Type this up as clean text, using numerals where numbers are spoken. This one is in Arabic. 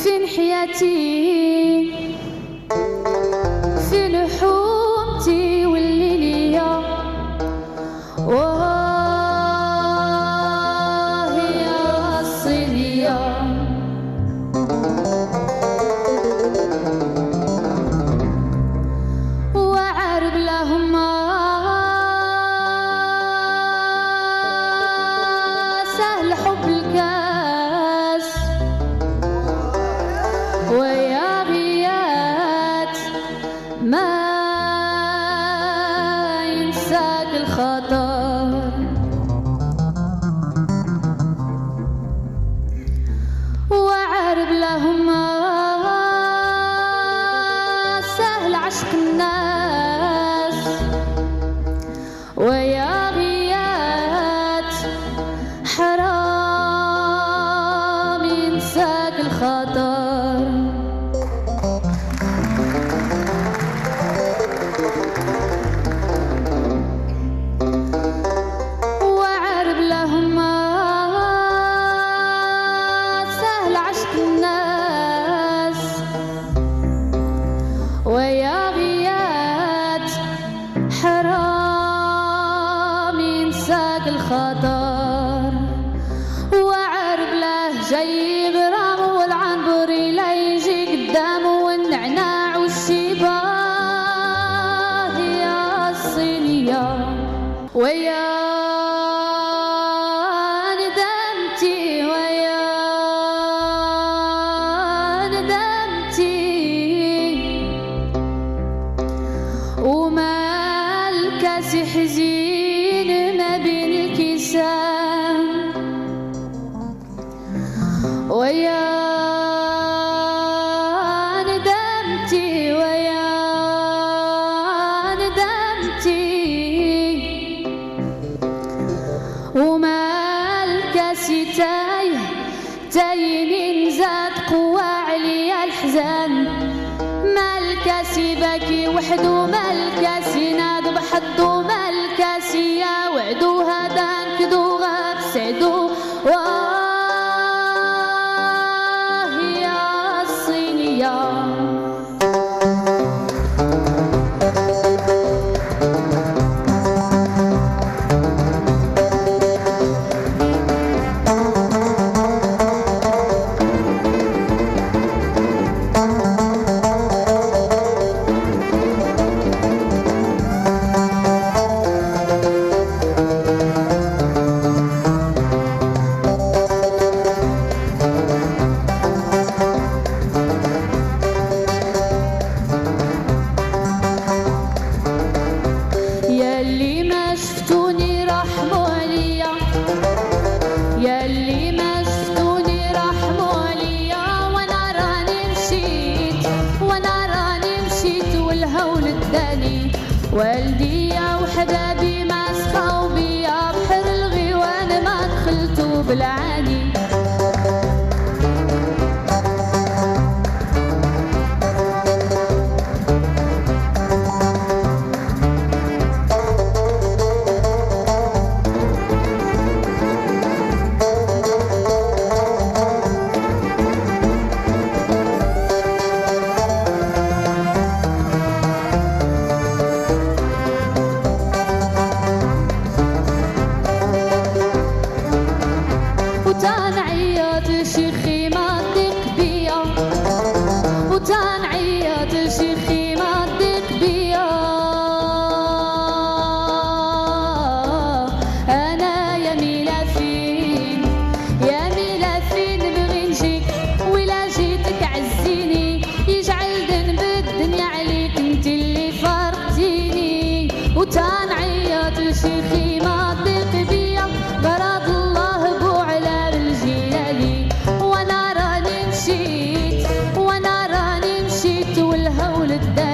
فين حياتي في لحومتي والليلية يا الصينية وعارب لهم سهل حب الكاس ويا غيات ما ينساك الخطر وعارب لهم سهل عشق الناس ويا غيات حرام ينساك الخطر وعارب لهم سهل عشق الناس ويا غيات حرام ينساك الخطر وعارب له جاي غرام والعنبري لا يجي قدامه والنعناع والشباه يا الصينية ويا ندمتي ويا ندمتي وما الكاس حزين ما بين الكيسان ويا ندمتي ويا ندمتي وما الكاس تاينين زاد قوة عليا الحزان ما الكاس باكي وحدو ما الكاس يناد بحدو ما الكاس يا وعدو هذا نكدو غاب سعدو يا الصينية ياللي ما شفتوني رحموا عليا ياللي ما شفتوني رحموا عليا وانا راني مشيت والهول اداني والديا وحبابي ما سخاو بيا بحر الغيوان ما دخلتو بالعاني وتنعيط شيخي ما تضيق بيا وتنعيط شيخي ما تضيق بيا انا يا ميلا فين نبغي نجيك ولا جيتك عزيني يجعل ذنب الدنيا عليك انت اللي فارقتيني وتنعيط شيخي ما تضيق بيا غرض الله بو على الجلالي وانا راني مشيت والهول الدار